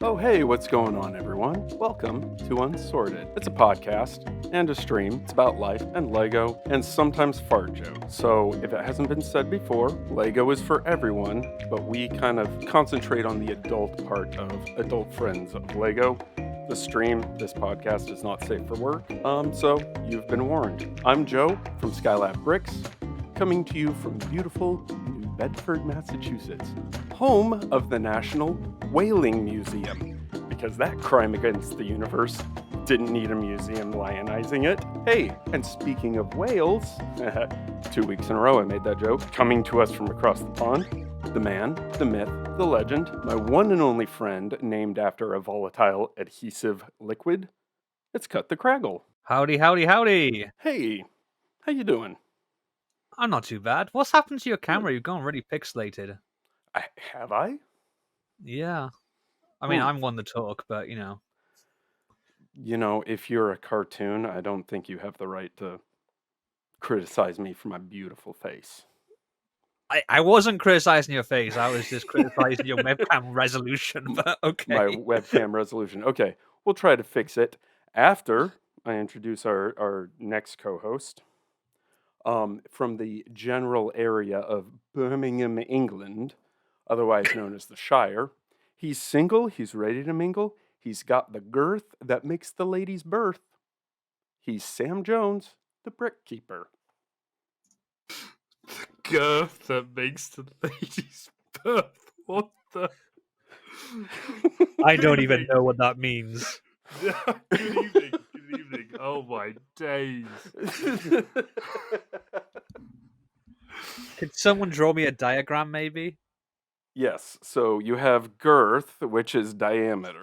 Oh, hey, what's going on, everyone? Welcome to Unsorted. It's a podcast and a stream. It's about life and Lego and sometimes fart jokes. So, if it hasn't been said before, Lego is for everyone, but we kind of concentrate on the adult part of adult friends of Lego. The stream, this podcast is not safe for work, so you've been warned. I'm Joe from Skylab Bricks, coming to you from beautiful New Bedford, Massachusetts, home of the National Whaling Museum, because that crime against the universe didn't need a museum lionizing it. Hey, and speaking of whales, 2 weeks in a row I made that joke, coming to us from across the pond, the man, the myth, the legend, my one and only friend named after a volatile adhesive liquid. It's Cut the Craggle. Howdy, howdy, howdy. Hey, how you doing? I'm not too bad. What's happened to your camera? You've gone really pixelated. Have I? Yeah. I mean, I'm one to talk, but, you know. You know, if you're a cartoon, I don't think you have the right to criticize me for my beautiful face. I wasn't criticizing your face. I was just criticizing your webcam resolution, but okay. My webcam resolution. Okay, we'll try to fix it after I introduce our next co-host. From the general area of Birmingham, England, otherwise known as the Shire. He's single, he's ready to mingle, he's got the girth that makes the ladies birth. He's Sam Jones, the Brickkeeper. Girth that makes the ladies birth. What the? I don't even know what that means. Good evening. Good evening. Oh my days. Could someone draw me a diagram, maybe? Yes, so you have girth, which is diameter.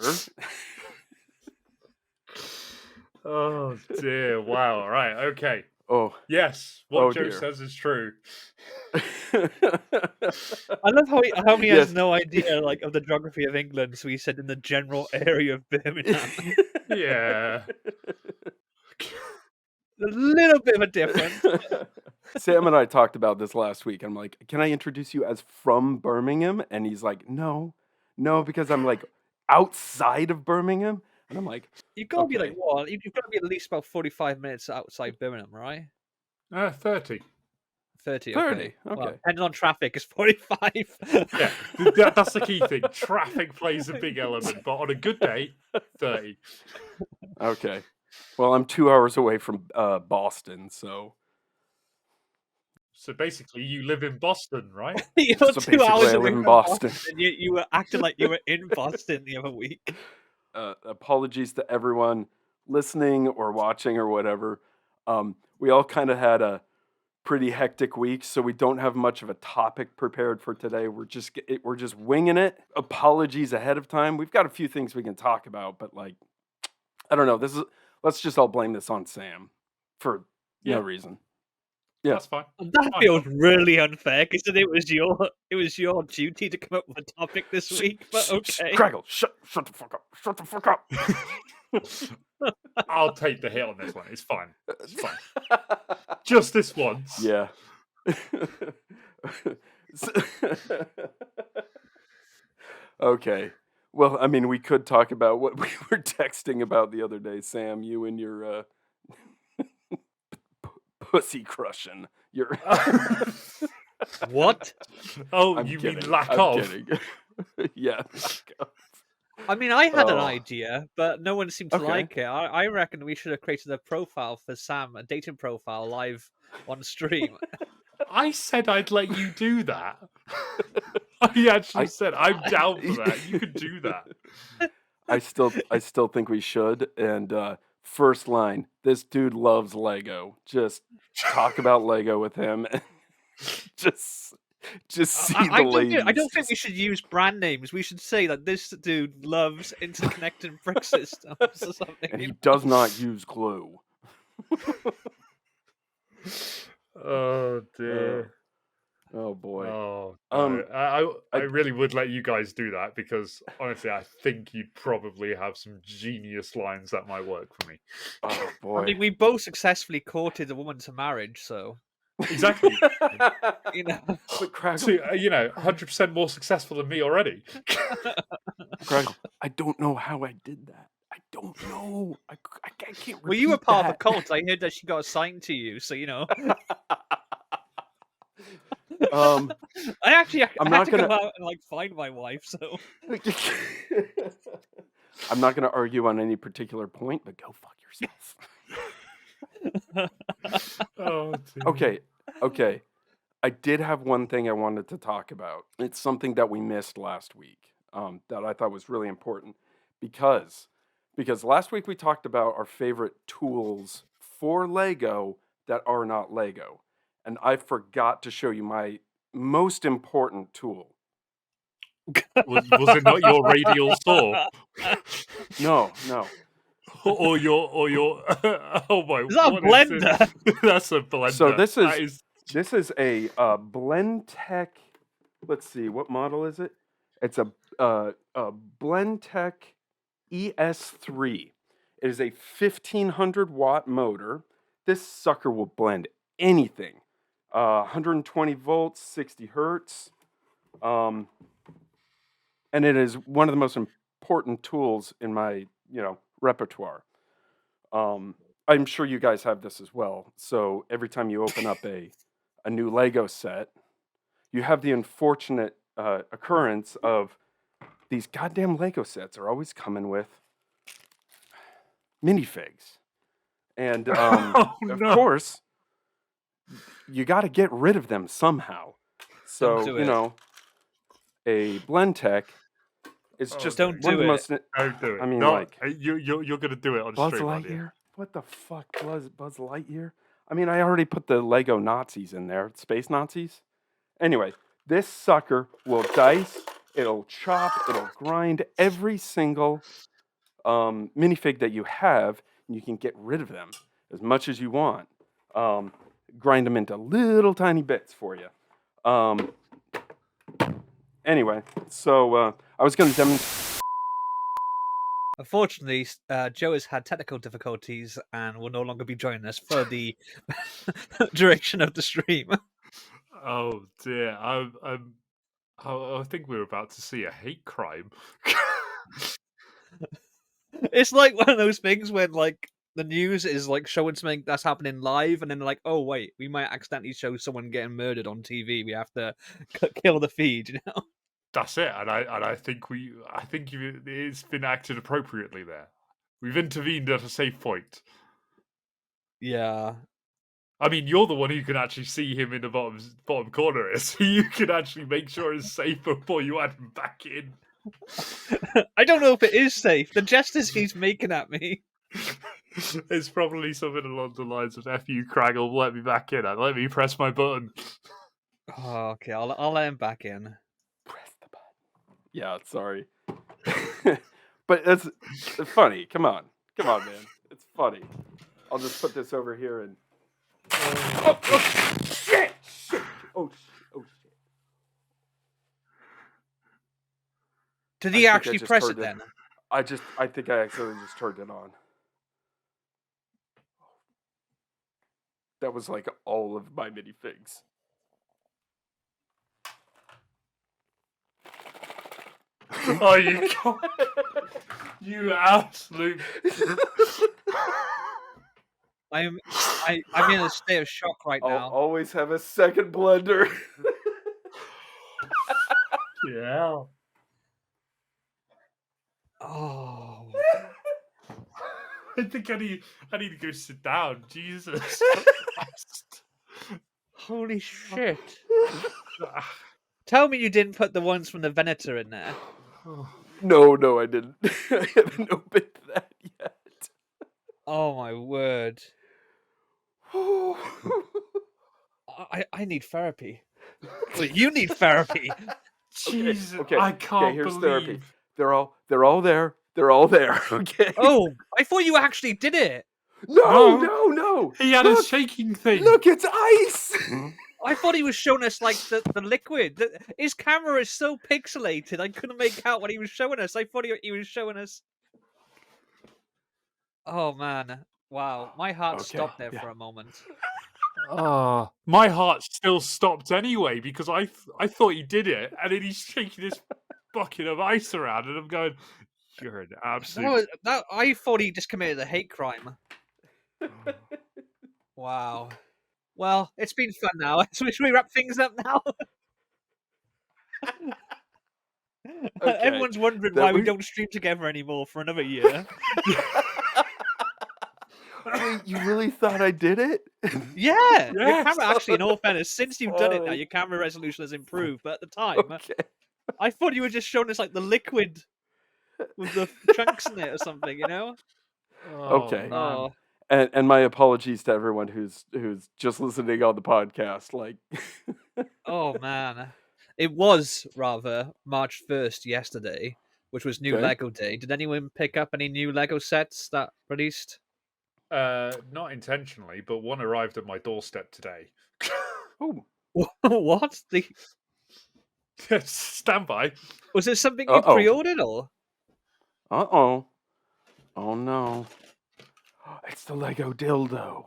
Oh dear. Wow. All right. Okay. Oh. Yes. What Joe dear. says is true. I love how he has no idea of the geography of England, so he said in the general area of Birmingham. Yeah. A little bit of a difference. Sam and I talked about this last week. I'm like, can I introduce you as from Birmingham? And he's like, no, because I'm like outside of Birmingham. And I'm like, You've got to be what? You've got to be at least about 45 minutes outside Birmingham, right? 30. 30, 30, okay. okay. Well, depending on traffic, it's 45. Yeah, that's the key thing. Traffic plays a big element, but on a good day, 30. Okay. Well, I'm 2 hours away from Boston, so... So basically, you live in Boston, right? You're So 2 hours basically, I away live in from Boston. You were acting like you were in Boston the other week. Apologies to everyone listening or watching or whatever. We all kind of had a pretty hectic week, so we don't have much of a topic prepared for today. We're just winging it. Apologies ahead of time. We've got a few things we can talk about, but I don't know. Let's just all blame this on Sam for no reason. Yeah, that's fine. That feels really unfair because it was your duty to come up with a topic this week. But okay, Craggle, shut the fuck up! Shut the fuck up! I'll take the hit on this one. It's fine. It's fine. Just this once. Yeah. Okay. Well, I mean, we could talk about what we were texting about the other day, Sam. You and your pussy crushing. Your what? Oh, I'm you kidding. mean lack I'm of? kidding. Yeah. I mean, I had an idea, but no one seemed to Okay. like it. I reckon we should have created a profile for Sam, a dating profile, live on stream. I said I'd let you do that. I actually said I'm down for that. You could do that. I still think we should. And first line, this dude loves Lego. Just talk about Lego with him. just see the ladies. I don't think we should use brand names. We should say that this dude loves interconnected brick systems or something. And he does not use glue. Oh dear. Oh boy. Oh, no. I really would let you guys do that because honestly, I think you'd probably have some genius lines that might work for me. Oh boy. I mean, we both successfully courted a woman to marriage, so Exactly. You know, But Craggle, So, 100% more successful than me already. Craggle, I don't know how I did that. I don't know. I can't repeat well, you were part of that. a cult. I heard that she got assigned to you, so you know. Um, I actually I I'm had not to gonna. go out and like find my wife. So I'm not gonna argue on any particular point, but go fuck yourself. Oh, dear. Okay. I did have one thing I wanted to talk about. It's something that we missed last week, that I thought was really important because last week we talked about our favorite tools for Lego that are not Lego, and I forgot to show you my most important tool. Was it not your radial saw? No. or your oh my, is that a what is it? blender? That's a blender. So this That is a Blendtec. Let's see, what model is it? It's a Blendtec ES3. It is a 1500 watt motor. This sucker will blend anything. 120 volts, 60 hertz. And it is one of the most important tools in my, repertoire. I'm sure you guys have this as well. So every time you open up a new Lego set, you have the unfortunate occurrence of these goddamn Lego sets are always coming with minifigs. And oh, of no. course, you got to get rid of them somehow. Don't So, do it. a Blendtec is just don't one of do the it. most. Don't do it. I mean, No, like you're gonna do it on Buzz stream, aren't you? Lightyear. What the fuck, Buzz Lightyear? I mean, I already put the Lego Nazis in there, space Nazis. Anyway, this sucker will dice, it'll chop, it'll grind every single minifig that you have, and you can get rid of them as much as you want. Grind them into little tiny bits for you. Anyway, so I was going to demonstrate. Unfortunately, Joe has had technical difficulties and will no longer be joining us for the duration of the stream. Oh dear, I think we're about to see a hate crime. It's like one of those things when like the news is like showing something that's happening live, and then they're like, "Oh wait, we might accidentally show someone getting murdered on TV. We have to kill the feed." You know? That's it, and I think it's been acted appropriately there. We've intervened at a safe point. Yeah. I mean, you're the one who can actually see him in the bottom corner, so you can actually make sure it's safe before you add him back in. I don't know if it is safe. The gestures he's making at me. It's probably something along the lines of "F you, Craggle, let me back in, and let me press my button." Oh, okay, I'll let him back in. Press the button. Yeah, sorry. But it's funny. Come on, man. It's funny. I'll just put this over here and. Oh, shit! Oh, shit! Did he actually press it then? I think I accidentally just turned it on. That was like all of my minifigs. Oh, you God. You absolute. I'm in a state of shock right I'll now. always have a second blender. Yeah. Oh. I think I need to go sit down. Jesus. Holy shit. Tell me you didn't put the ones from the Venator in there. No, I didn't. I haven't opened that yet. Oh my word. I need therapy. Well, you need therapy. Jesus, Okay, I can't here's believe. therapy. They're all there. They're all there. Okay. Oh, I thought you actually did it. No. He had a shaking thing. Look, it's ice. I thought he was showing us like the liquid. His camera is so pixelated. I couldn't make out what he was showing us. I thought he was showing us. Oh man. Wow. My heart stopped there for a moment. My heart still stopped anyway because I thought he did it, and then he's shaking his bucket of ice around, and I'm going, "You're an absolute." I thought he just committed a hate crime. Wow. Well, it's been fun now. Should we wrap things up now? Okay, Everyone's wondering that why we we- don't stream together anymore for another year. Wait, you really thought I did it? Yeah, your Yes. camera actually, in all fairness, since you've done it now, Fine. your camera resolution has improved. But at the time, Okay. I thought you were just showing us like the liquid with the chunks in it or something, you know? Okay. Man. Oh, And my apologies to everyone who's just listening on the podcast. Like, oh man. It was rather March 1st yesterday, which was New Okay. Lego Day. Did anyone pick up any new Lego sets that released? Not intentionally, but one arrived at my doorstep today. oh, What? Stand by. Was it something you Uh-oh. pre-ordered or? oh no, it's the Lego dildo.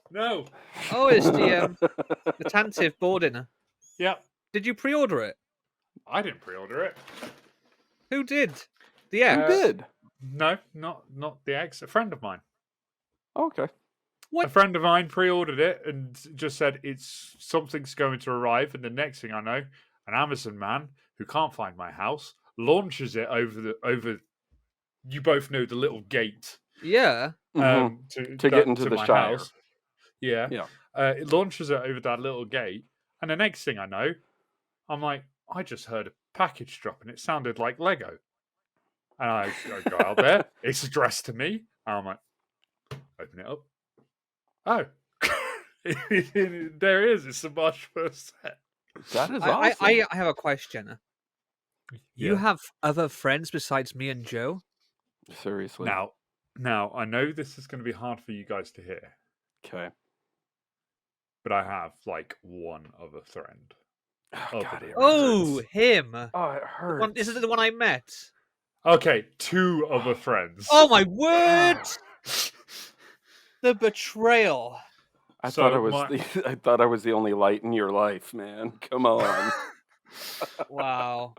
No. Oh, it's the Tantive boarding. Yep. Did you pre-order it? I didn't pre-order it. Who did? The Who X? did? No, not the ex. A friend of mine. Okay. What? A friend of mine pre-ordered it and just said something's going to arrive. And the next thing I know, an Amazon man who can't find my house launches it over. You both know the little gate Yeah. To get into the my Shire. house. Yeah. Yeah. It launches it over that little gate, and the next thing I know, I'm like, I just heard a package drop, and it sounded like Lego. And I go out there. It's addressed to me. And I'm like, open it up. Oh, there it is. It's the March 1st set. That is awesome. I have a question. You Yeah. have other friends besides me and Joe? Seriously. Now, I know this is going to be hard for you guys to hear, Okay. but I have like one other friend. Oh, Oh, God, it Oh, hurts. him. Oh, it hurts. Is it the one I met? Okay, two other friends. Oh my word! The betrayal. I So thought I was my- I thought I was the only light in your life, man. Come on. Wow.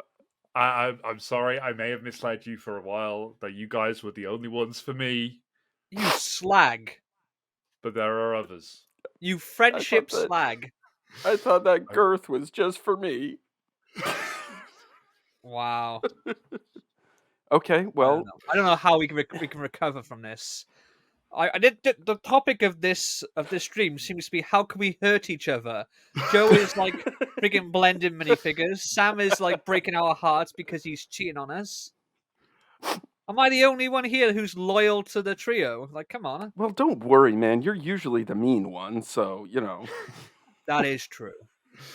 I'm sorry. I may have misled you for a while. That you guys were the only ones for me, You slag. but there are others. You friendship that- slag. I thought that girth was just for me. Wow. Okay, well, I don't know how we can recover from this. I did the topic of this stream seems to be how can we hurt each other. Joe is like freaking blending minifigures. Sam is like breaking our hearts because he's cheating on us. Am I the only one here who's loyal to the trio? Like, come on. well, don't worry, man. You're usually the mean one, so you know. That is true.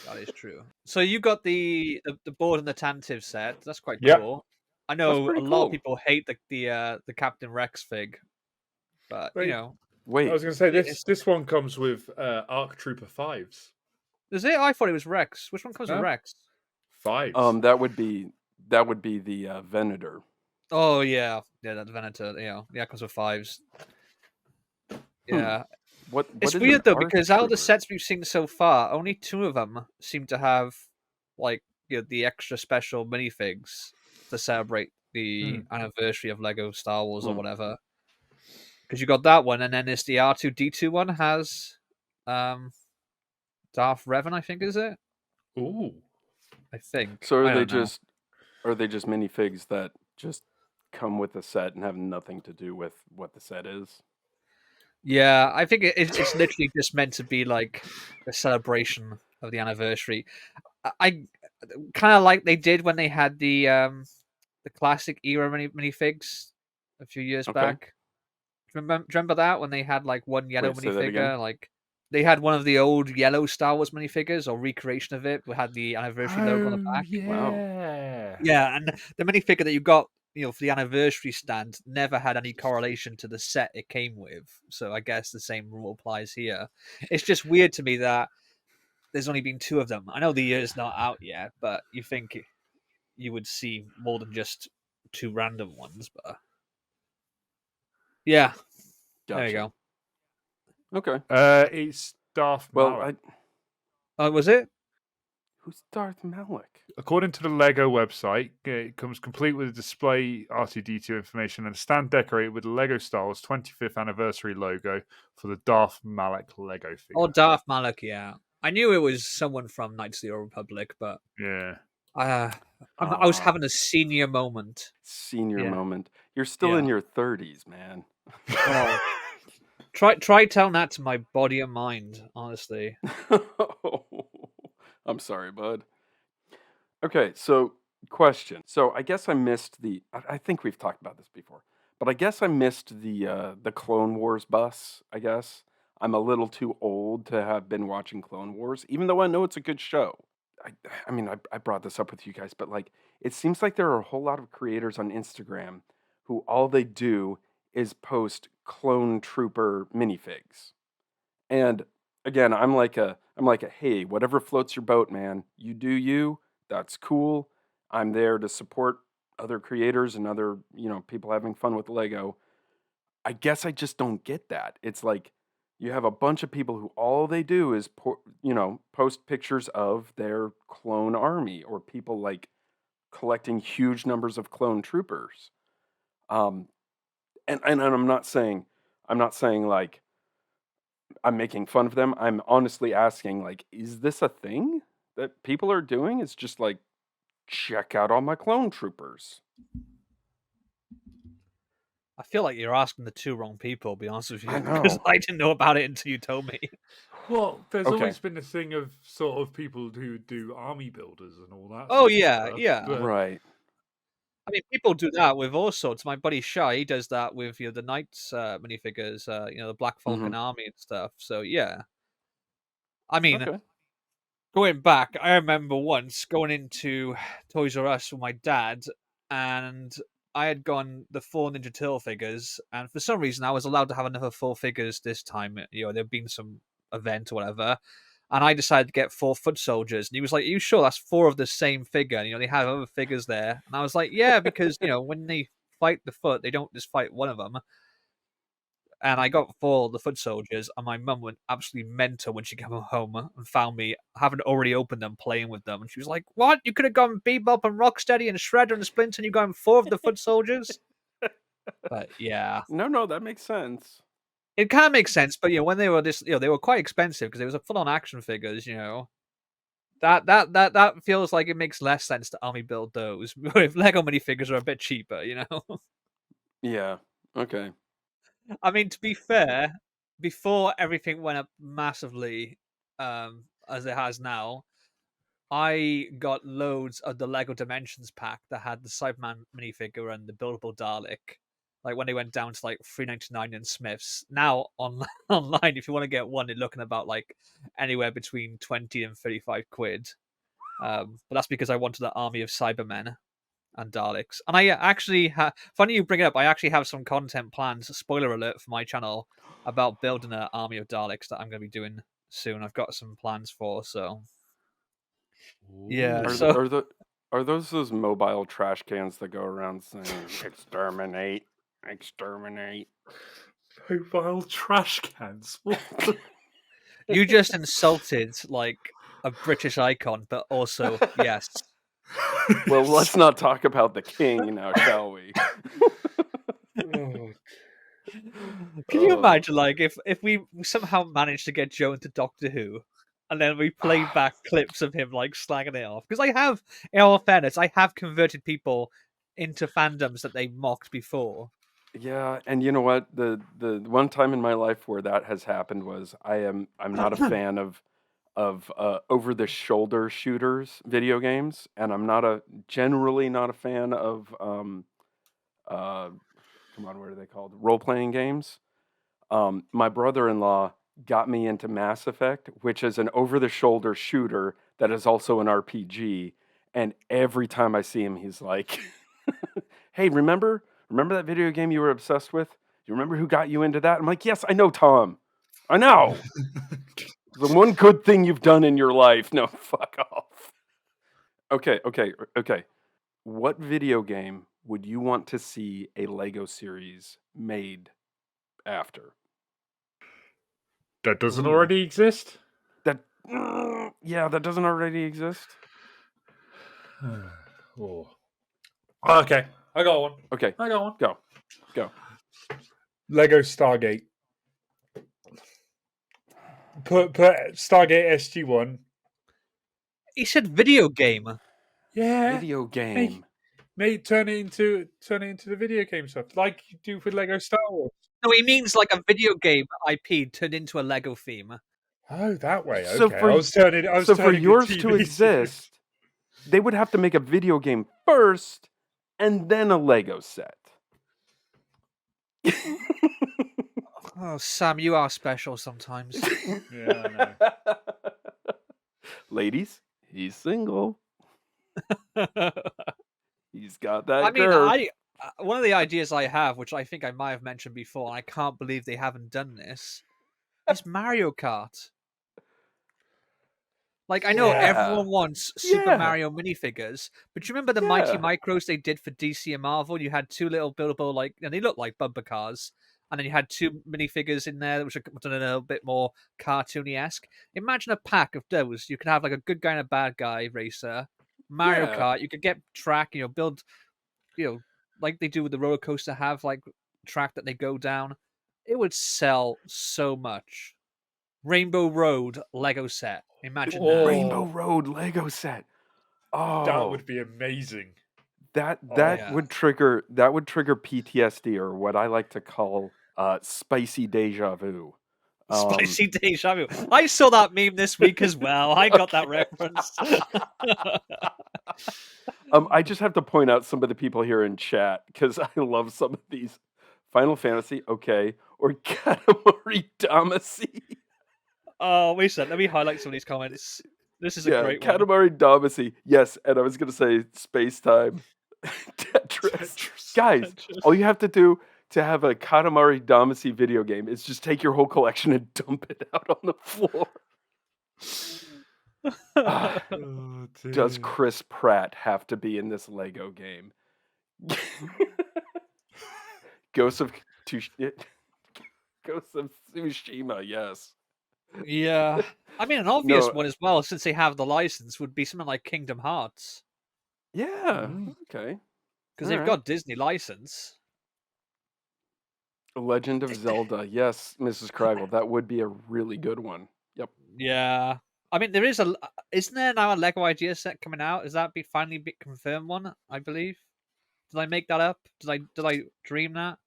That is true. So you got the board and the Tantive set. That's quite Yep. cool. I know a pretty lot cool. of people hate the Captain Rex fig, but Wait. you know, Wait, I was going to say It's- this one comes with ARC Trooper 5s. is it? I thought it was Rex. Which one comes with No. Rex? 5s. that would be the Venator. Oh yeah, that's Venator. Yeah, it comes with 5s. Yeah, What it's is weird an though ARC because out of the trooper? sets we've seen so far, only 2 of them seem to have like the extra special minifigs to celebrate the anniversary of Lego Star Wars or Hmm. whatever. Because you got that one, and then there's the R2D2 one has Darth Revan, I think, is it? Ooh. I think. So I don't know. are they just minifigs that just come with the set and have nothing to do with what the set is? Yeah, I think it's literally just meant to be like a celebration of the anniversary. I kind of like they did when they had the classic era minifigs a few years Okay. back. Do you remember that when they had like one yellow Wait, say that again? minifigure? Like they had one of the old yellow Star Wars minifigures or recreation of it. We had the anniversary logo on the back. Yeah. Yeah, and the minifigure that you got, for the anniversary stand never had any correlation to the set it came with. So I guess the same rule applies here. It's just weird to me that there's only been 2 of them. I know the year's not out yet, but you think you would see more than just 2 random ones. But yeah, Gotcha. there you go. Okay. It's Darth Well, Malik. Was it? who's Darth Malik? According to the Lego website, it comes complete with a display R2D2 information and a stand decorated with the Lego Star Wars 25th anniversary logo for the Darth Malik Lego figure. Oh, Darth Malik, yeah. I knew it was someone from Knights of the Old Republic, but Yeah. I was Ah, having a senior moment. senior Yeah. moment. You're still in Yeah. your 30s, man. Oh, try telling that to my body and mind, honestly. I'm sorry, bud. Okay, so question. So I guess I missed the. I think we've talked about this before, but I guess I missed the Clone Wars bus. I guess I'm a little too old to have been watching Clone Wars, even though I know it's a good show. I, I mean, I brought this up with you guys, but like, it seems like there are a whole lot of creators on Instagram who all they do is post clone trooper minifigs. And again, I'm like a hey, whatever floats your boat, man. You do you. That's cool. I'm there to support other creators and other, people having fun with Lego. I guess I just don't get that. It's like you have a bunch of people who all they do is post pictures of their clone army or people like collecting huge numbers of clone troopers. Um and I'm not saying like I'm making fun of them. I'm honestly asking, like, is this a thing that people are doing? It's just like, check out all my clone troopers. I feel like you're asking the two wrong people, to be honest with you, I because know. I didn't know about it until you told me. Well, there's Okay. always been a thing of sort of people who do army builders and all that. Oh sort of yeah, stuff, yeah. but Right. I mean, people do that with all sorts. My buddy Shy, he does that with the Knights minifigures, the Black Hmm. Falcon Army and stuff. So yeah, I mean, Okay. going back, I remember once going into Toys R Us with my dad, and I had gone the 4 Ninja Turtle figures, and for some reason I was allowed to have another 4 figures this time. There'd been some event or whatever, and I decided to get 4 foot soldiers. And he was like, "Are you sure that's 4 of the same figure?" And, they have other figures there, and I was like, "Yeah, because when they fight the foot, they don't just fight one of them." And I got 4 of the foot soldiers, and my mum went absolutely mental when she came home and found me having already opened them, playing with them. And she was like, "What? You could have gone Bebop and Rocksteady and Shredder and Splinter, and you got 4 of the foot soldiers?" But yeah, No, that makes sense. it kind of makes sense. But when they were they were quite expensive because it was a full-on action figures. That feels like it makes less sense to army build those. If Lego minifigures are a bit cheaper. Yeah. Okay. I mean, to be fair, before everything went up massively, as it has now, I got loads of the Lego Dimensions pack that had the Cyberman minifigure and the buildable Dalek. Like when they went down to like $3.99 in Smiths. Now online, if you want to get one, you're looking about like anywhere between 20 and 35 quid. But that's because I wanted the army of Cybermen and Daleks. And I actually funny you bring it up, I actually have some content plans, spoiler alert, for my channel about building an army of Daleks that I'm going to be doing soon. I've got some plans for, so yeah. Are So the, are the are those mobile trash cans that go around saying exterminate, exterminate? mobile trash cans. What the- you just insulted like a British icon, but also yes. Well, let's not talk about the king now, shall we? Oh, Can you Oh. imagine, like, if we somehow managed to get Joe into Doctor Who, and then we play back clips of him like slagging it off? Because in all fairness, I have converted people into fandoms that they mocked before. Yeah, and you know what? The one time in my life where that has happened was I'm not a fan of over the shoulder shooters video games, and I'm generally not a fan of uh come on, what are they called? Role playing games. My brother-in-law got me into Mass Effect, which is an over the shoulder shooter that is also an RPG, and every time I see him he's like, "Hey, remember that video game you were obsessed with? You remember who got you into that?" I'm like, "Yes, I know, Tom. I know. The one good thing you've done in your life." No, fuck off. Okay. What video game would you want to see a Lego series made after? That doesn't Ooh. already exist? That that doesn't already exist. Oh. Okay, I got one. Okay, I got one. go. Lego Stargate. Put Stargate SG-1. He said video game. Yeah. Video game. Mate, turn it into the video game stuff, like you do with Lego Star Wars. No, he means like a video game IP turned into a Lego theme. Oh, that way. So Okay, for I was turning for the yours TV to exist, they would have to make a video game first, and then a Lego set. Oh, Sam, you are special sometimes. Yeah, I know. Ladies, he's single. He's got that I mean, curve. one of the ideas I have, which I think I might have mentioned before, and I can't believe they haven't done this, is Mario Kart. Like, I know everyone wants Super Yeah. Mario minifigures, but do you remember the Mighty Yeah. Micros they did for DC and Marvel? You had two little buildable, like, and they looked like bumper cars, and then you had two minifigures in there, which are done a little bit more cartoony-esque. Imagine a pack of those. You could have like a good guy and a bad guy racer. Mario Yeah. Kart, you could get track, build, like they do with the roller coaster, have like track that they go down. It would sell so much. Rainbow Road Lego set. Imagine that. Rainbow Road Lego set. Oh, That would be amazing. that yeah. would trigger PTSD, or what I like to call spicy deja vu. Spicy deja vu. I saw that meme this week as well. I got that reference. I just have to point out some of the people here in chat because I love some of these. Final Fantasy, okay, or Katamari Damacy. Oh, wait a second. Let me highlight some of these comments. This is a great one. Katamari Damacy, yes, and I was gonna say Space Time, Tetris. Guys, all you have to do to have a Katamari Damacy video game is just take your whole collection and dump it out on the floor. Does Chris Pratt have to be in this Lego game? Ghost of Tsushima, yes. Yeah. I mean, an obvious one as well, since they have the license, would be something like Kingdom Hearts. Yeah, okay. Because they've got Disney license. Legend of Zelda, yes, Mrs. Craggle, that would be a really good one. Yep. Yeah. I mean, isn't there now a Lego Idea set coming out? Is that finally confirmed one? I believe. Did I make that up? Did I dream that?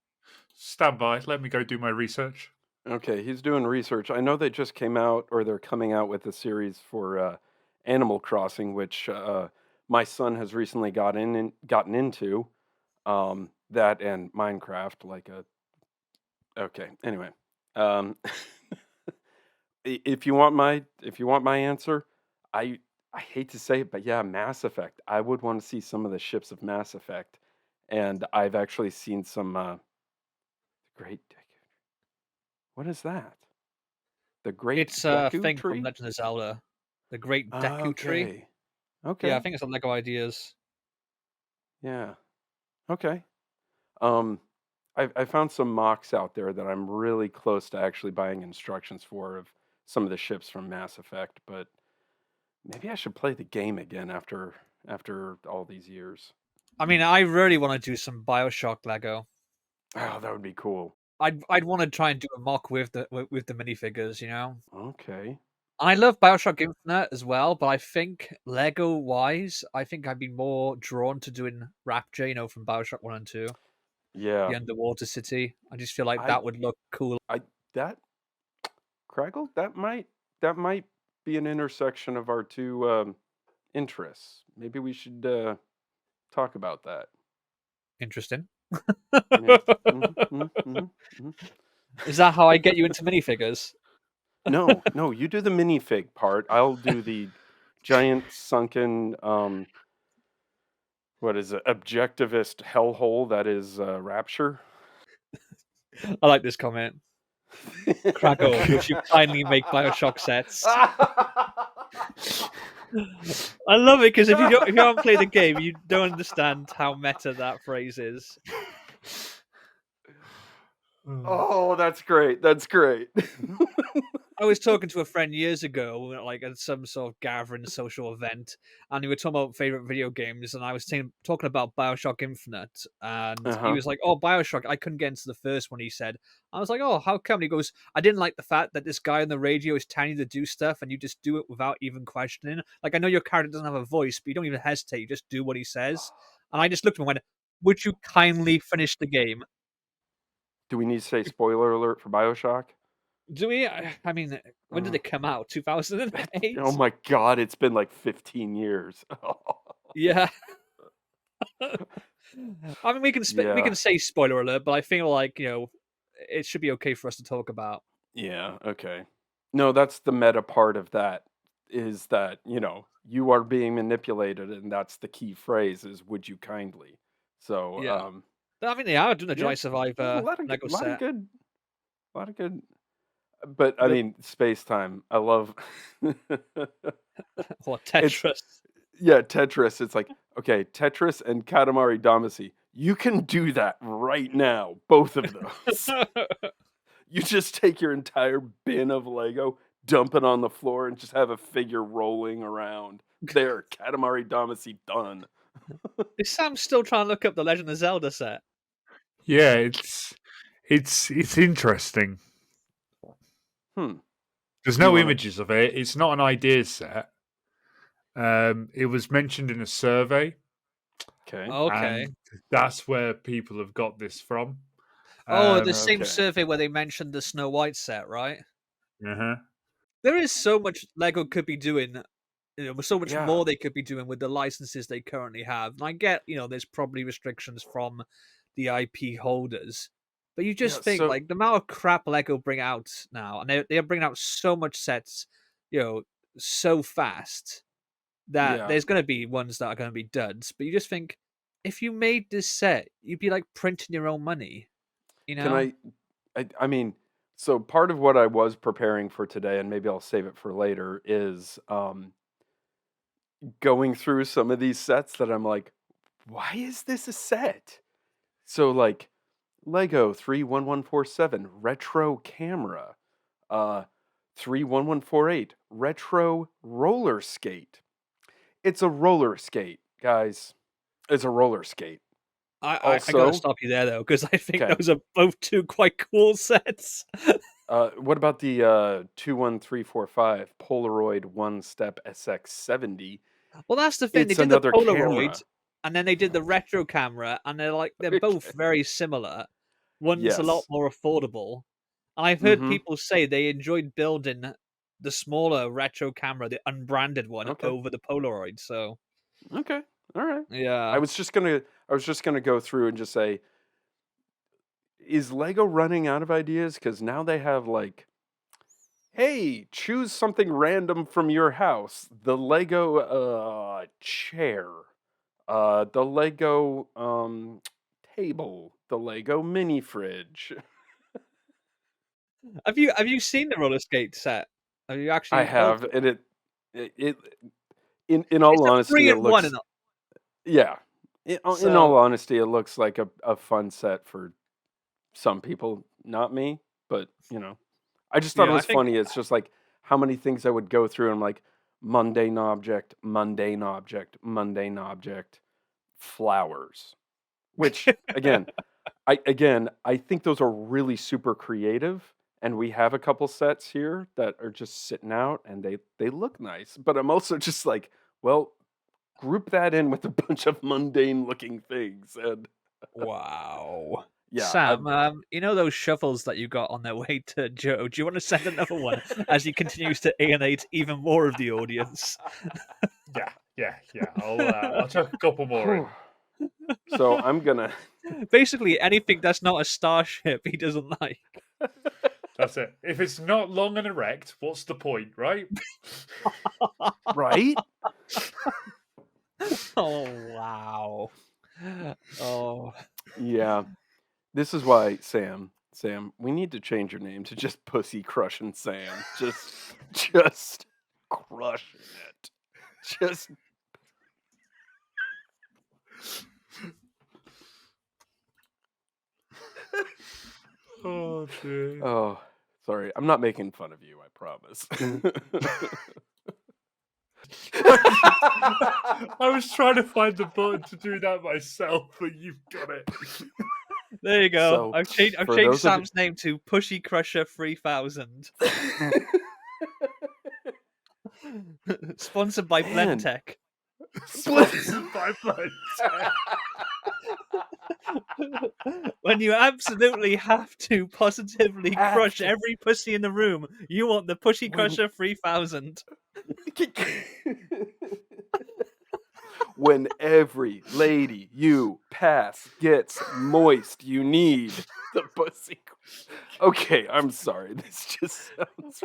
Stand by. Let me go do my research. Okay, he's doing research. I know they just came out, or they're coming out with a series for Animal Crossing, which my son has recently gotten into. That and Minecraft, Okay. Anyway, if you want my answer, I hate to say it, but yeah, Mass Effect. I would want to see some of the ships of Mass Effect, and I've actually seen some Great. What is that? The Great. It's a Deku thing Tree? from Legend of Zelda. The Great Deku Tree. Okay. Yeah, I think it's on Lego Ideas. Yeah. Okay. I found some mocks out there that I'm really close to actually buying instructions for of some of the ships from Mass Effect, but maybe I should play the game again after all these years. I mean, I really want to do some BioShock Lego. Oh, that would be cool. I'd want to try and do a mock with the minifigures, Okay. I love BioShock Infinite as well, but I think Lego wise, I think I'd be more drawn to doing Rapture, from BioShock 1 and 2. Yeah. The underwater city. I just feel like that would look cool. Craggle, that might be an intersection of our two interests. Maybe we should talk about that. Interesting. Mm-hmm. Is that how I get you into minifigures? No, you do the minifig part. I'll do the giant sunken what is it? Objectivist hellhole that is Rapture. I like this comment. Craggle, would you kindly make BioShock sets? I love it because if you don't play the game, you don't understand how meta that phrase is. Oh, that's great. That's great. I was talking to a friend years ago, like at some sort of gathering social event, and we were talking about favorite video games, and I was talking about Bioshock Infinite, and he Uh-huh. was like, "Oh, Bioshock, I couldn't get into the first one." He said, "I was like, oh, how come?" He goes, "I didn't like the fact that this guy on the radio is telling you to do stuff, and you just do it without even questioning. Like, I know your character doesn't have a voice, but you don't even hesitate; you just do what he says." And I just looked at him and went, "Would you kindly finish the game?" Do we need to say spoiler alert for BioShock? Do we? I mean, when did Uh, it come out? 2008? oh my god, it's been like 15 years. Yeah. I mean, we Yeah. can say spoiler alert, but I feel like it should be okay for us to talk about. Yeah, okay. No, that's the meta part of that is that, you are being manipulated and that's the key phrase is would you kindly. So, Yeah, I think they are doing a yeah, Jedi there's Survivor Lego set. a lot of good but I The mean, space time. I love or it's Tetris. yeah, Tetris. It's like, okay, Tetris and Katamari Damacy. You can do that right now, both of those. You just take your entire bin of Lego, dump it on the floor, and just have a figure rolling around. There, Katamari Damacy done. Is Sam still trying to look up the Legend of Zelda set? Yeah, it's interesting. Hmm. There's Do you no want to? images of it. It's not an idea set. It was mentioned in a survey, Okay. Okay. and that's where people have got this from. Oh, the Um, same Okay. survey where they mentioned the Snow White set, right? uh-huh. There is so much Lego could be doing, so much Yeah. more they could be doing with the licenses they currently have. And I get, there's probably restrictions from the IP holders, but you Yeah. just think So like the amount of crap Lego bring out now, and they're bringing out so much sets, so fast that yeah. there's going to be ones that are going to be duds. But you just think if you made this set, you'd be like printing your own money, you Can know? I mean, so part of what I was preparing for today, and maybe I'll save it for later, is going through some of these sets that I'm like, why is this a set? So like Lego 31147 retro camera, uh 31148 retro roller skate. It's a roller skate, guys. It's a roller skate. I gotta Also, stop you there though, because I think okay. those are both two quite cool sets. What about the 21345 Polaroid One Step SX70? Well, that's the thing. They It's did the another Polaroid, camera. and then they did the retro camera, and they're both Okay. very similar. One's a lot Yes. more affordable. And I've heard Mm-hmm. people say they enjoyed building the smaller retro camera, the unbranded one, Okay. over the Polaroid. So Okay. All right. I yeah. was just gonna I was just gonna go through and just say, is Lego running out of ideas? Because now they have like, hey, choose something random from your house. The Lego chair. The Lego table. The Lego mini fridge. Have you seen the roller skate set? Have you I actually built have, it? and it in all It's a honesty, three it in one, looks and yeah. In all so honesty, it looks like a fun set for some people, not me. But I just thought it yeah, I was think funny. It's just like how many things I would go through. And I'm like, mundane object, mundane object, mundane object, flowers. Which I think those are really super creative. And we have a couple sets here that are just sitting out, and they look nice. But I'm also just like, well, group that in with a bunch of mundane looking things, and wow. yeah, Sam, you know those shuffles that you got on their way to Joe? Do you want to send another one as he continues to alienate even more of the audience? Yeah. I'll chuck a couple more in. so I'm gonna. Basically, anything that's not a starship, he doesn't like. That's it. If it's not long and erect, what's the point, right? Right? Oh wow. Oh, Yeah. This is why, Sam, we need to change your name to just Pussy Crushing Sam. Just crushing it. Just Oh dear. oh, Sorry, I'm not making fun of you, I promise. I was trying to find the button to do that myself, but you've got it. There you go. So, I've changed for those of Sam's name to Pushy Crusher 3000. Sponsored by Man. Blendtech. Sponsored by Blendtech. When you absolutely have to positively crush every pussy in the room, you want the Pushy Crusher 3000. When every lady you pass gets moist, you need the pussy. Okay, I'm sorry. This just sounds.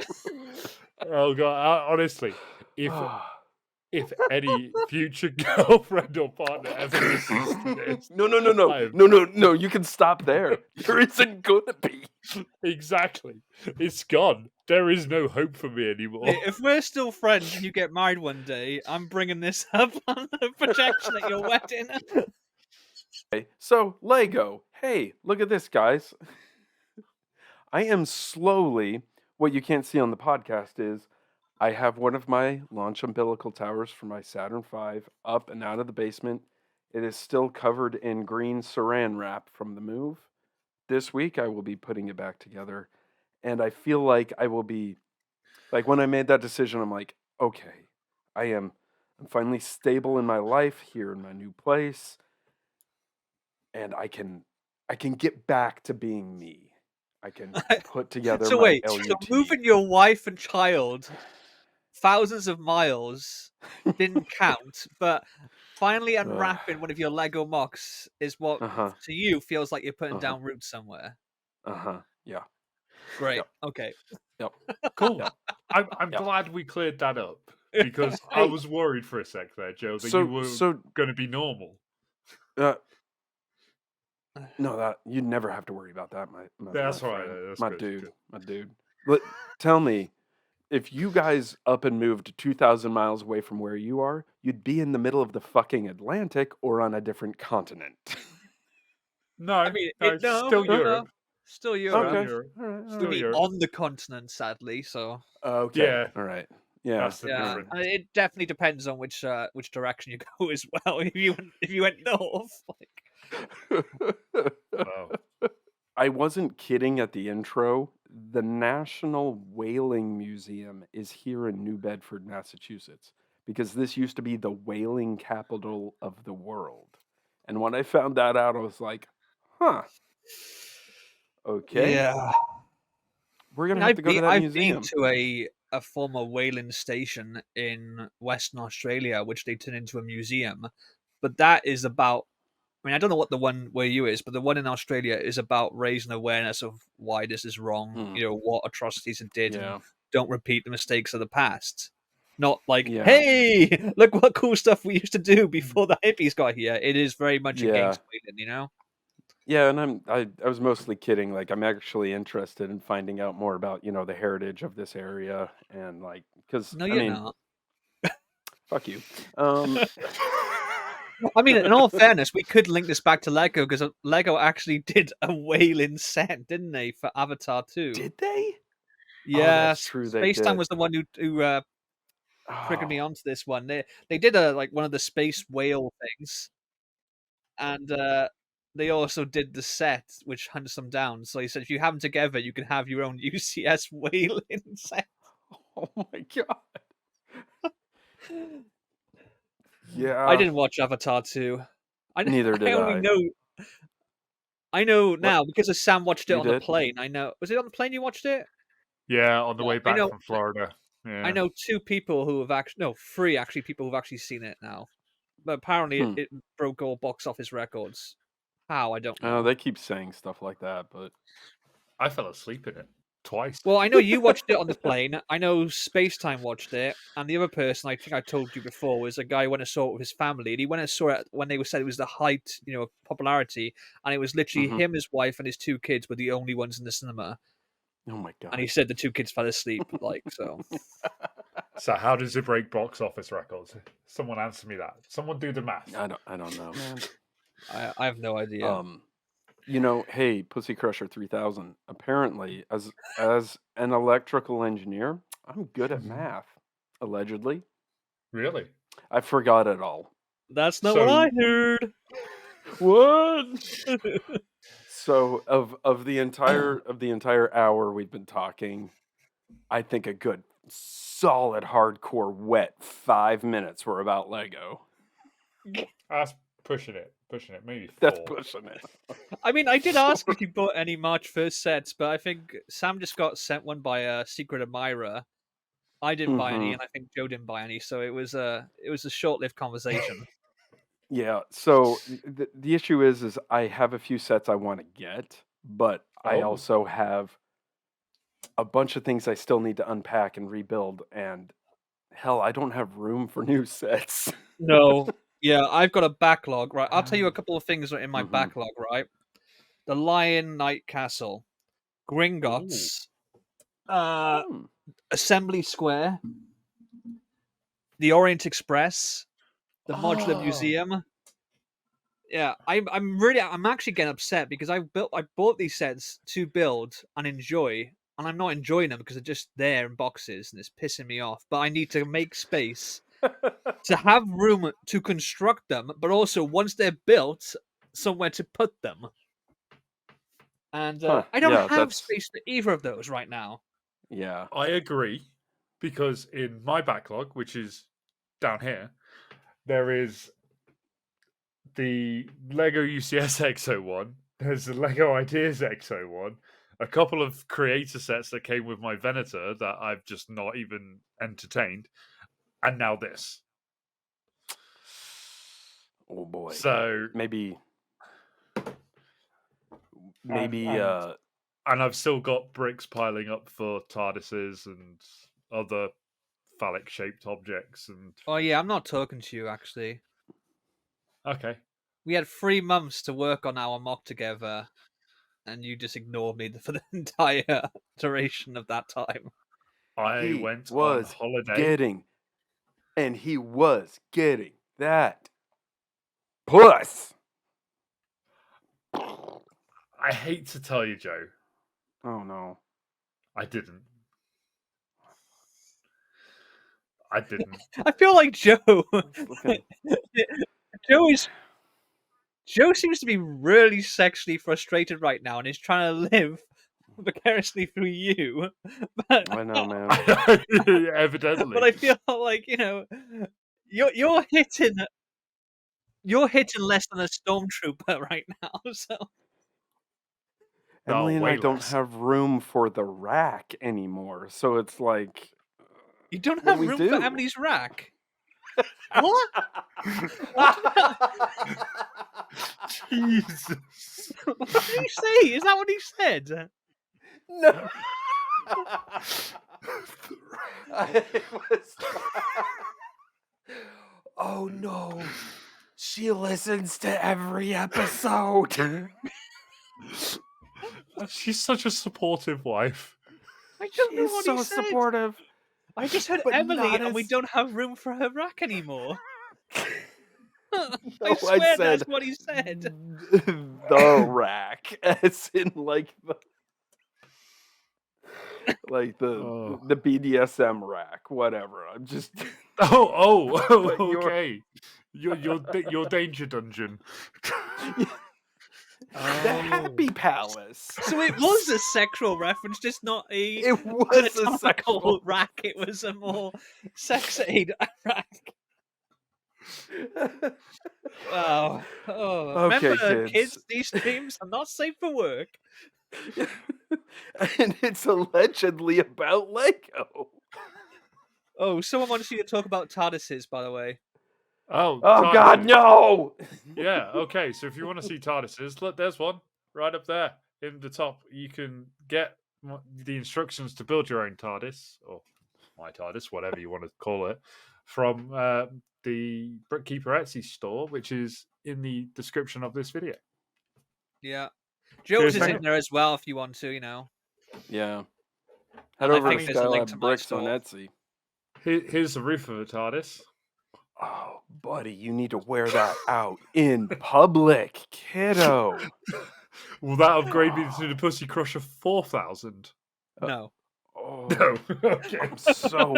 Oh god! Honestly, if any future girlfriend or partner ever listens to this, no, you can stop there. There isn't gonna be. Exactly, it's gone. There is no hope for me anymore. Hey, if we're still friends and you get married one day, I'm bringing this up on the projection at your wedding. Okay, so Lego. Hey, look at this, guys. I am slowly. What you can't see on the podcast is I have one of my launch umbilical towers for my Saturn V up and out of the basement. It is still covered in green saran wrap from the move. This week I will be putting it back together, and I feel like I will be like when I made that decision, I'm like, okay, I'm finally stable in my life here in my new place, and I can get back to being me. I can put together So my wait, LUT. so moving your wife and child thousands of miles didn't count, but finally unwrapping one of your Lego MOCs is what to you feels like you're putting down roots somewhere. Yeah. Great. Yep. Okay. Yep. Cool. Yep. I'm glad we cleared that up because I was worried for a sec there, Joe, that you were going to be normal. No, that you'd never have to worry about that, That's my right. friend. That's my good. dude, Good. my dude. Tell me, if you guys up and moved 2,000 miles away from where you are, you'd be in the middle of the fucking Atlantic or on a different continent. No, I mean, still Europe. Still Europe. Okay. Europe. All right. Still Be Europe. on the continent, sadly. So. Okay. Yeah. All right. Yeah. That's the Yeah, difference. and it definitely depends on which direction you go as well. If you went north, like. Wow. I wasn't kidding at the intro. The National Whaling Museum is here in New Bedford, Massachusetts, because this used to be the whaling capital of the world. And when I found that out, I was like, huh. Okay. Yeah. We're going to have to go to that museum. I've been to a former whaling station in Western Australia, which they turned into a museum. But that is about, I mean, I don't know what the one where you is, but the one in Australia is about raising awareness of why this is wrong, you know, what atrocities it did, and don't repeat the mistakes of the past. Not like, hey, look what cool stuff we used to do before the hippies got here. It is very much against whaling, you know? Yeah, and I was mostly kidding. Like, I'm actually interested in finding out more about, the heritage of this area, and like, because No, you're not. Fuck you. I mean, in all fairness, we could link this back to Lego because Lego actually did a whaling set, didn't they, for Avatar 2? Did they? Yeah, that's true. Space Time was the one who triggered me onto this one. They did one of the space whale things, and they also did the set which hunts them down. So he said, if you have them together, you can have your own UCS whaling set. Oh my god! Yeah, I didn't watch Avatar 2. Neither did I. I know now because Sam watched it You on the did? plane. I know. Was it on the plane you watched it? Yeah, on the way back from Florida. Yeah. I know three actually people who've actually seen it now. But apparently it broke all box office records. How? I don't know. Oh, they keep saying stuff like that, but I fell asleep in it twice. Well, I know you watched it on the plane. I know Spacetime watched it, and the other person I think I told you before was a guy who went and saw it with his family, and he went and saw it when they said it was the height, of popularity, and it was literally him, his wife, and his two kids were the only ones in the cinema. Oh my god! And he said the two kids fell asleep, so. So how does it break box office records? Someone answer me that. Someone do the math. I don't know, man. I have no idea. Hey, Pussy Crusher 3000. Apparently, as an electrical engineer, I'm good at math. Allegedly, Really? I forgot it all. That's not what I So, heard. What? So of the entire hour we've been talking, I think a good solid hardcore wet 5 minutes were about Lego. that's pushing it. Maybe That's 4. pushing it. I mean, I did ask if you bought any March 1st sets, but I think Sam just got sent one by a secret admirer. I didn't buy any, Mhm. and I think Joe didn't buy any, so it was a short-lived conversation. Yeah. So the issue is I have a few sets I want to get, but I Oh, also have a bunch of things I still need to unpack and rebuild, and hell, I don't have room for new sets. No, yeah, I've got a backlog. Right, I'll tell you a couple of things that are in my Mhm. backlog. Right, the Lion Knight Castle, ooh. Gringotts, Hmm. Assembly Square, the Orient Express, the Modular Oh, Museum. Yeah, I'm actually getting upset because I bought these sets to build and enjoy, and I'm not enjoying them because they're just there in boxes and it's pissing me off. But I need to make space to have room to construct them, but also once they're built, somewhere to put them. And Huh. I don't Yeah, have that's space for either of those right now. yeah. I agree, because in my backlog, which is down here, there is the Lego UCS X01. There's the Lego Ideas X01. A couple of creator sets that came with my Venator that I've just not even entertained, and now this. Oh boy. So Maybe and maybe and and I've still got bricks piling up for TARDISes and other phallic shaped objects. And Oh yeah, I'm not talking to you actually. okay, We had 3 months to work on our mock together, and you just ignored me for the entire duration of that time. I he went on was holiday. getting that puss. I hate to tell you, Joe, Oh no. I didn't. I didn't. I feel like Joe. Looking. Joe is Joe seems to be really sexually frustrated right now, and is trying to live vicariously through you. But I know, man. Evidently. but I feel like you're hitting less than a stormtrooper right now. So Oh, Emily and I way don't less. have room for the rack anymore, so it's like, you don't what do have we room for do? Emily's rack. What? What? Jesus. What did he say? Is that what he said? No. It was. Oh no. She listens to every episode. She's such a supportive wife. I don't know She's what he so said. supportive. I just heard but Emily, not and we as. don't have room for her rack anymore. I No, I swear that's said what he said. the rack, as in like Oh. the BDSM rack, whatever. I'm just but you're Okay. Your danger dungeon. the Happy Palace. So it was a sexual reference, just not a It was a anatomical sexual. rack. It was a more sex aid rack. Wow. Oh, Okay, remember, kids. kids, these streams are not safe for work. And it's allegedly about Lego. Oh, someone wants you to talk about TARDISes, by the way. Oh, Oh God, TARDISes. no! Yeah, okay. So if you want to see TARDISes, look, there's one right up there in the top. You can get the instructions to build your own TARDIS, or my TARDIS, whatever you want to call it, from the Brickkeeper Etsy store, which is in the description of this video. Yeah. Joe's Cheers, is mate. in there as well if you want to, Yeah. Head And I over to think there's a link to Skylab my Bricks on store. Etsy. Here's the roof of a TARDIS. Oh, buddy, you need to wear that out in public, kiddo. Will that upgrade me to the Pussy Crusher 4000? No. Oh, No. Okay. I'm so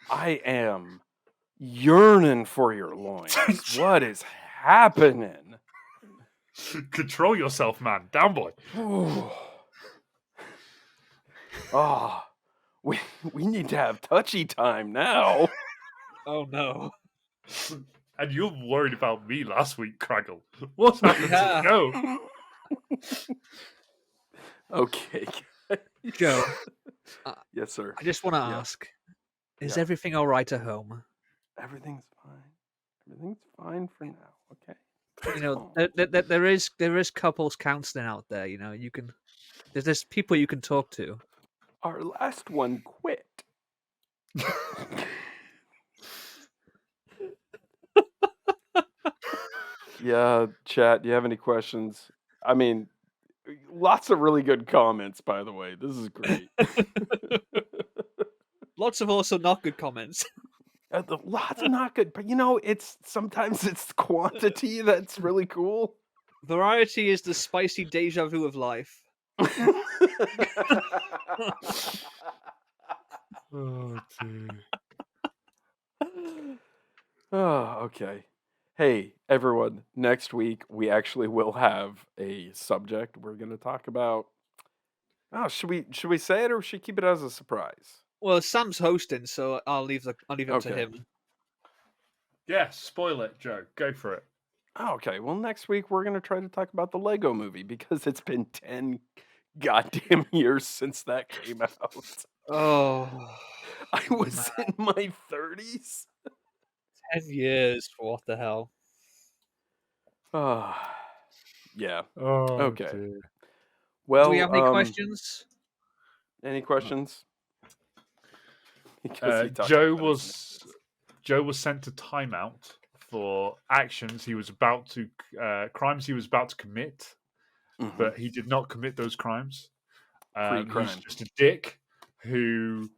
I am yearning for your loins. What is happening? Control yourself, man. Down, boy. Oh, we need to have touchy time now. Oh no. And you're worried about me last week, Craggle. What's happened Yeah. to Joe? Okay. Joe, Yes, sir. I just want to Yeah. ask: is Yeah. everything all right at home? Everything's fine. Everything's fine for now. Okay. You know, Oh. there is couples counseling out there. You know, you can. There's people you can talk to. Our last one quit. Yeah, chat. Do you have any questions? I mean, lots of really good comments, by the way. This is great. Lots of also not good comments. Lots of not good, but it's sometimes it's quantity that's really cool. Variety is the spicy deja vu of life. Oh, dear. Oh, okay. Hey, everyone. Next week we actually will have a subject we're going to talk about. Oh, should we say it or should we keep it as a surprise? Well, Sam's hosting, so I'll leave it to Okay. him. Yeah, spoil it, Joe. Go for it. Oh, okay. Well, next week we're going to try to talk about the Lego movie because it's been 10 goddamn years since that came out. Oh, I was in my 30s. 10 years for what the hell? Oh, yeah. Oh, Okay. dear. Well, Do we have any questions? Any questions? Because he talked Joe about his was sent to timeout for actions he was about to crimes he was about to commit, Mhm. but he did not commit those crimes. He's Pre-crime. just a dick who,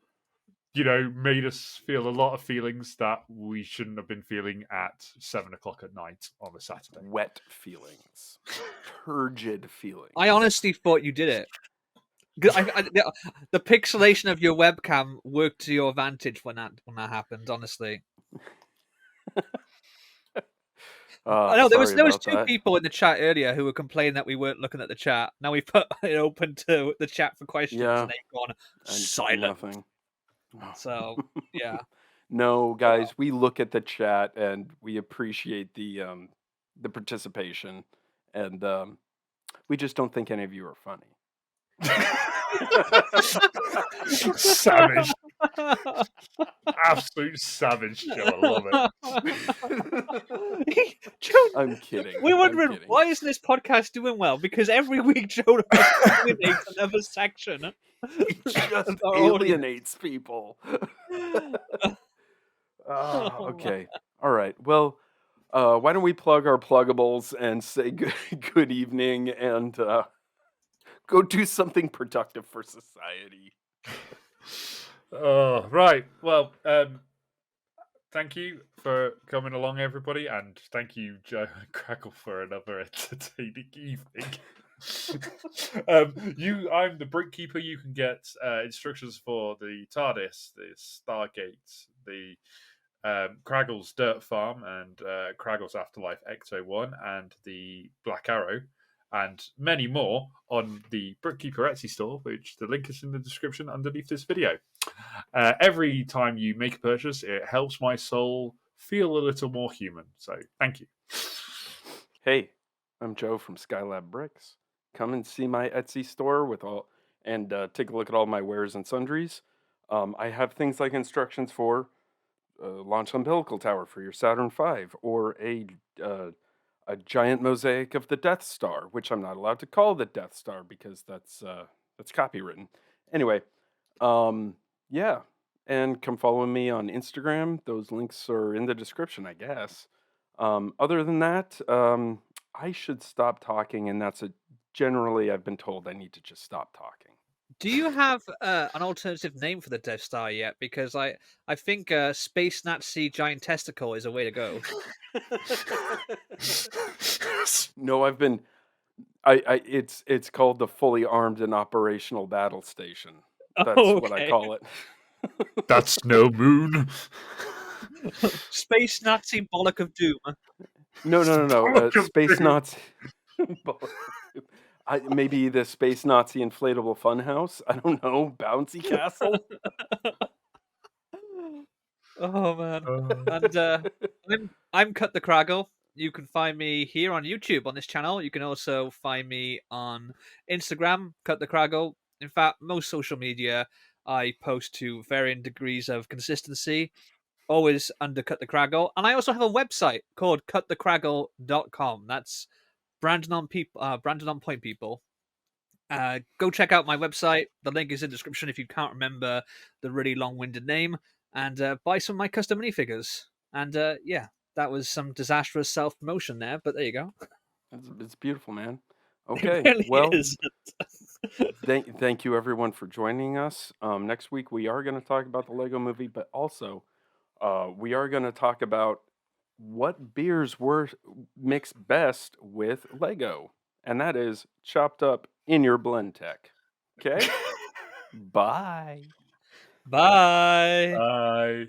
made us feel a lot of feelings that we shouldn't have been feeling at 7:00 at night on a Saturday. Wet feelings. Turgid feelings. I honestly thought you did it. The pixelation of your webcam worked to your advantage when that happened. Honestly, I know there was two people in the chat earlier who were complaining that we weren't looking at the chat. Now we put it open to the chat for questions, and they've gone silent. Nothing. So yeah. No, guys, we look at the chat and we appreciate the participation, and we just don't think any of you are funny. Savage. Absolute savage, Joe. I love it. Joe, I'm kidding. We're wondering why isn't this podcast doing well? Because every week Joe alienates another section. He just alienates people. Okay. All right. Well, why don't we plug our pluggables and say good evening and go do something productive for society. Oh, right. Well, thank you for coming along, everybody, and thank you, Joe and Crackle, for another entertaining evening. I'm the Brickkeeper. You can get instructions for the TARDIS, the Stargate, the Craggle's Dirt Farm, and Craggle's Afterlife Ecto-1, and the Black Arrow, and many more on the Brickkeeper Etsy store, which the link is in the description underneath this video. Every time you make a purchase, it helps my soul feel a little more human. So thank you. Hey, I'm Joe from Skylab Bricks. Come and see my Etsy store and take a look at all my wares and sundries. I have things like instructions for launch umbilical tower for your Saturn V, or a giant mosaic of the Death Star, which I'm not allowed to call the Death Star because that's copywritten. Anyway, yeah, and come follow me on Instagram. Those links are in the description, I guess. Other than that, I should stop talking, and generally I've been told I need to just stop talking. Do you have an alternative name for the Death Star yet? Because I think Space Nazi Giant Testicle is a way to go. No, it's called the Fully Armed and Operational Battle Station. That's Oh, what I okay. call it. That's no moon. Space Nazi Bollock of Doom. No. Bollock of Space Doom. Nazi. Maybe the Space Nazi Inflatable Funhouse. I don't know. Bouncy Castle. Oh man. And I'm Cut the Craggle. You can find me here on YouTube on this channel. You can also find me on Instagram, Cut the Craggle. In fact, most social media I post to varying degrees of consistency, always under Cut the Craggle. And I also have a website called cutthecraggle.com. That's branded on point people. Go check out my website. The link is in the description if you can't remember the really long-winded name, and buy some of my custom minifigures. And yeah, that was some disastrous self-promotion there, but there you go. It's beautiful, man. It Okay, really well, is. thank you everyone for joining us. Next week we are going to talk about the Lego Movie, but also we are going to talk about what beers were mixed best with Lego, and that is chopped up in your blend tech. Okay, bye. Bye. Bye.